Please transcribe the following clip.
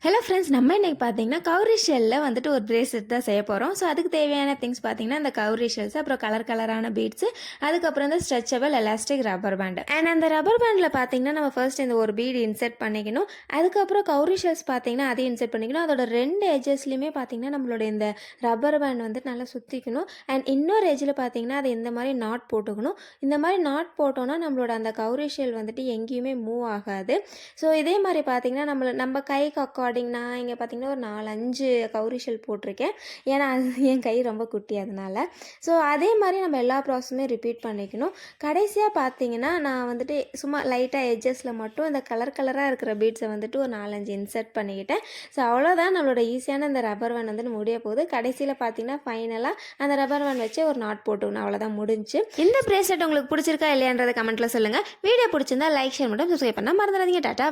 Hello friends, நம்ம இன்றைக்கி பார்த்தீங்கன்னா கவுரி ஷெல்லில் வந்துட்டு ஒரு பிரேஸ்லெட் தான் செய்ய போகிறோம். ஸோ அதுக்கு தேவையான திங்ஸ் பார்த்தீங்கன்னா இந்த கவுரி ஷெல்ஸ், அப்புறம் கலரான பீட்ஸு, அதுக்கப்புறம் இந்த stretchable elastic rubber pant. And அந்த ரப்பர் பேண்டில் பார்த்தீங்கன்னா நம்ம ஃபர்ஸ்ட் இந்த ஒரு பீடு இன்செர்ட் பண்ணிக்கணும். அதுக்கப்புறம் கவுரி ஷெல்ஸ் பார்த்தீங்கன்னா அதையும் இன்செர்ட் பண்ணிக்கணும். அதோட ரெண்டு எஜஸ்லையுமே பார்த்தீங்கன்னா நம்மளோட இந்த ரப்பர் பேண்ட் வந்துட்டு நல்லா சுற்றிக்கணும். அண்ட் இன்னொரு எஜ்ஜில் பார்த்தீங்கன்னா அதை இந்த மாதிரி நாட் போட்டுக்கணும். இந்த மாதிரி நாட் போட்டோன்னா நம்மளோட அந்த கவுரி ஷெல் வந்துட்டு எங்கேயுமே மூவ் ஆகாது. ஸோ இதே மாதிரி பார்த்தீங்கன்னா நம்ம கைக்கு நான் இங்கே பார்த்தீங்கன்னா ஒரு 4-5 கவுரி ஷெல் போட்டிருக்கேன். ஏன்னா என் கை ரொம்ப குட்டி அதனால். ஸோ அதே மாதிரி நம்ம எல்லா ப்ராசஸுமே ரிப்பீட் பண்ணிக்கணும். கடைசியாக பார்த்தீங்கன்னா நான் வந்துட்டு சும்மா லைட்டாக எட்ஜஸில் மட்டும் இந்த கலராக இருக்கிற பீட்ஸை வந்துட்டு ஒரு 4-5 இன்சர்ட் பண்ணிக்கிட்டேன். ஸோ அவ்வளோதான், நம்மளோட ஈஸியான இந்த ரப்பர் பேண்ட் வந்துட்டு முடிய போகுது. கடைசியில் பார்த்தீங்கன்னா ஃபைனலாக அந்த ரப்பர் பேண்ட் வச்சு ஒரு நாட் போட்டுக்கணும். அவ்வளோதான், முடிஞ்சு. இந்த பிரேஸ்லெட் உங்களுக்கு பிடிச்சிருக்கா இல்லையான்றதை கமெண்ட்டில் சொல்லுங்கள். வீடியோ பிடிச்சிருந்தா லைக், ஷேர் மட்டும் சப்ஸ்கிரைப் பண்ணால் மறந்துடாதீங்க. டாட்டா.